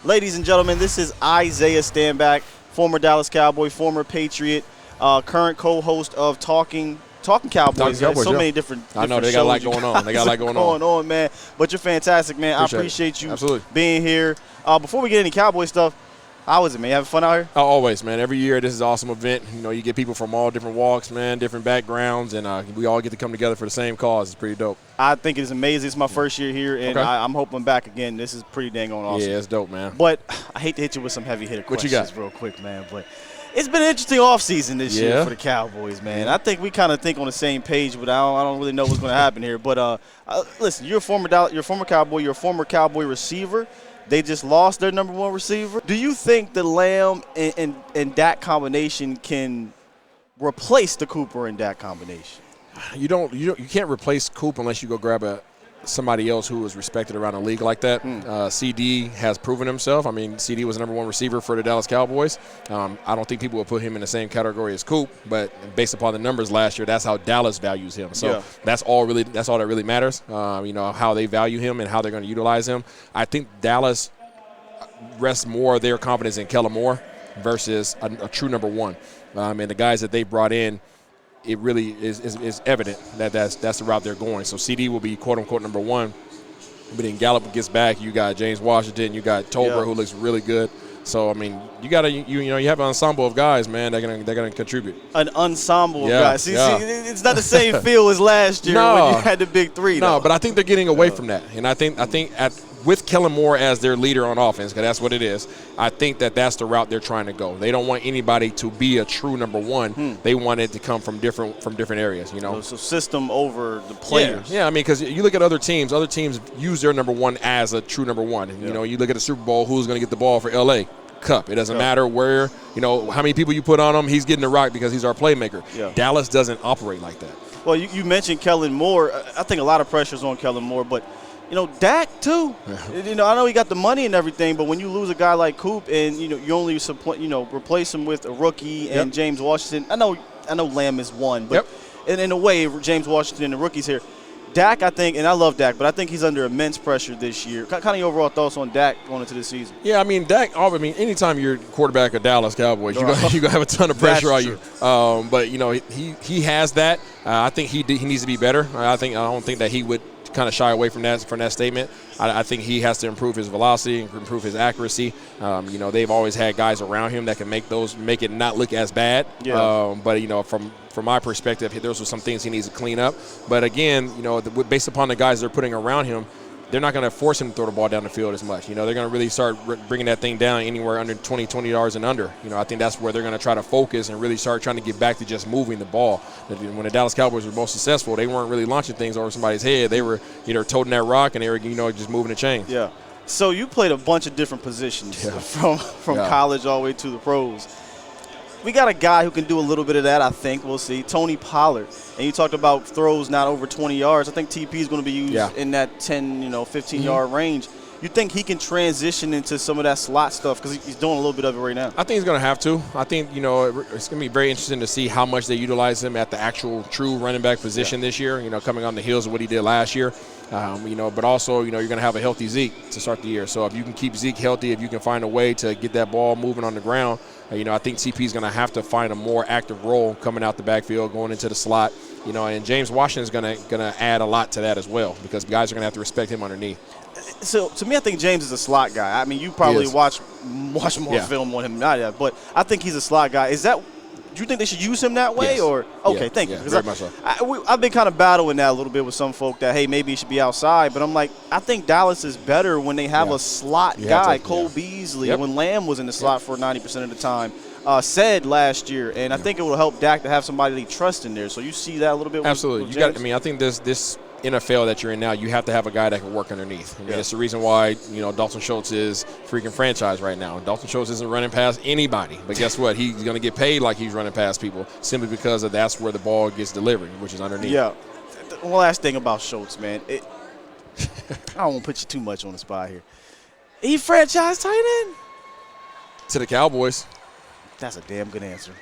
Ladies and gentlemen, this is Isaiah Stanback, former Dallas Cowboy, former Patriot, current co-host of Talking Cowboys. Talking Cowboys, so many different I know, they got a lot going on. They got a lot going on, man. But you're fantastic, man. I appreciate you being here. Before we get into Cowboy stuff, how was it, man? You having fun out here? Always, man. Every year, this is an awesome event. You know, you get people from all different walks, man, different backgrounds, and we all get to come together for the same cause. It's pretty dope. I think it's amazing. It's my first year here, and I'm hoping back again. This is pretty dang on awesome. Yeah, it's dope, man. But I hate to hit you with some heavy hitter questions What you got? real quick, man. But it's been an interesting offseason this year for the Cowboys, man. I think we kind of think on the same page, but I don't really know what's going to happen here. But listen, you're a former Cowboy. You're a former Cowboy receiver. They just lost their number one receiver. Do you think the Lamb and Dak combination can replace the Cooper and Dak combination? You can't replace Coop unless you go grab somebody else who is respected around the league like that. CeeDee has proven himself. I mean, CeeDee was the number one receiver for the Dallas Cowboys. I don't think people will put him in the same category as Coop, but based upon the numbers last year, that's how Dallas values him. So that's all that really matters. How they value him and how they're going to utilize him. I think Dallas rests more of their confidence in Kellen Moore versus a true number one. And the guys that they brought in, it really is evident that that's the route they're going. So CeeDee will be quote-unquote number one. But then Gallup gets back. You got James Washington. You got Tolbert, who looks really good. So, I mean, you have an ensemble of guys, man, they're gonna contribute. An ensemble of guys. See, it's not the same feel as last year when you had the big three. No, but I think they're getting away from that. And I think with Kellen Moore as their leader on offense, because that's what it is, I think that's the route they're trying to go. They don't want anybody to be a true number one. They want it to come from different areas, you know. So system over the players. Yeah, I mean, because you look at other teams use their number one as a true number one. And, you look at the Super Bowl, who's going to get the ball for L.A.? Cup. It doesn't matter where, how many people you put on him, he's getting the rock because he's our playmaker. Dallas doesn't operate like that. Well, you mentioned Kellen Moore. I think a lot of pressure's on Kellen Moore, but Dak too. I know he got the money and everything, but when you lose a guy like Coop and you only replace him with a rookie and James Washington. I know Lamb is one, but in a way, James Washington and the rookies here. Dak, I think, and I love Dak, but I think he's under immense pressure this year. Kind of your overall thoughts on Dak going into this season? Yeah, I mean, Dak, anytime you're quarterback of Dallas Cowboys, you're going to have a ton of pressure on you. But, he has that. I think he needs to be better. I don't think that he would kind of shy away from that statement. I think he has to improve his velocity and improve his accuracy. They've always had guys around him that can make it not look as bad. But from my perspective, those are some things he needs to clean up. But again, based upon the guys they're putting around him, they're not going to force him to throw the ball down the field as much. They're going to really start bringing that thing down anywhere under 20 yards and under. I think that's where they're going to try to focus and really start trying to get back to just moving the ball. When the Dallas Cowboys were most successful, they weren't really launching things over somebody's head. They were toting that rock and they were just moving the chains. Yeah. So you played a bunch of different positions from college all the way to the pros. We got a guy who can do a little bit of that, I think. We'll see. Tony Pollard. And you talked about throws not over 20 yards. I think TP is going to be used in that 10, 15-yard range. You think he can transition into some of that slot stuff because he's doing a little bit of it right now? I think he's going to have to. I think, it's going to be very interesting to see how much they utilize him at the actual true running back position this year, coming on the heels of what he did last year. But also, you're going to have a healthy Zeke to start the year. So if you can keep Zeke healthy, if you can find a way to get that ball moving on the ground, I think TP is going to have to find a more active role coming out the backfield, going into the slot. And James Washington is going to add a lot to that as well because guys are going to have to respect him underneath. So, to me, I think James is a slot guy. I mean, you probably watch more film on him than I have, but I think he's a slot guy. Do you think they should use him that way? Yes. Or okay, thank you. Very much so. I've been kind of battling that a little bit with some folk that, hey, maybe he should be outside. But I'm like, I think Dallas is better when they have a slot guy, Cole Beasley, when Lamb was in the slot for 90% of the time. Said last year, and I think it will help Dak to have somebody they trust in there. So you see that a little bit. Absolutely, with James? I think this NFL that you're in now, you have to have a guy that can work underneath. I mean, it's the reason why Dalton Schultz is freaking franchise right now. Dalton Schultz isn't running past anybody, but guess what? He's going to get paid like he's running past people simply because that's where the ball gets delivered, which is underneath. Yeah. One last thing about Schultz, man. I don't want to put you too much on the spot here. He franchise tight end to the Cowboys. That's a damn good answer.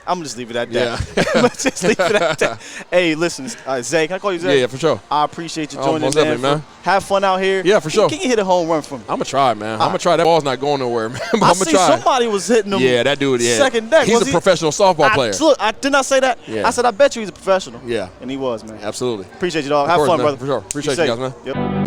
I'm gonna just leave it at that. Yeah. Just leave it at that. Hey, listen, Zay, can I call you Zay? Yeah, for sure. I appreciate you Oh, joining most in, definitely, man. Have fun out here. Yeah, for sure. Can you hit a home run for me? I'm gonna try, man. I'm gonna try. That ball's not going nowhere, man. But I I'm see gonna try. somebody was hitting him. Yeah, that dude. Yeah, second deck. He's Was a professional softball player. Look, I did not say that. Yeah. I said I bet you he's a professional. Yeah, and he was, man. Absolutely. Appreciate you, dog. Of Have course, fun, man, brother. For sure. Appreciate you guys, man. Yep.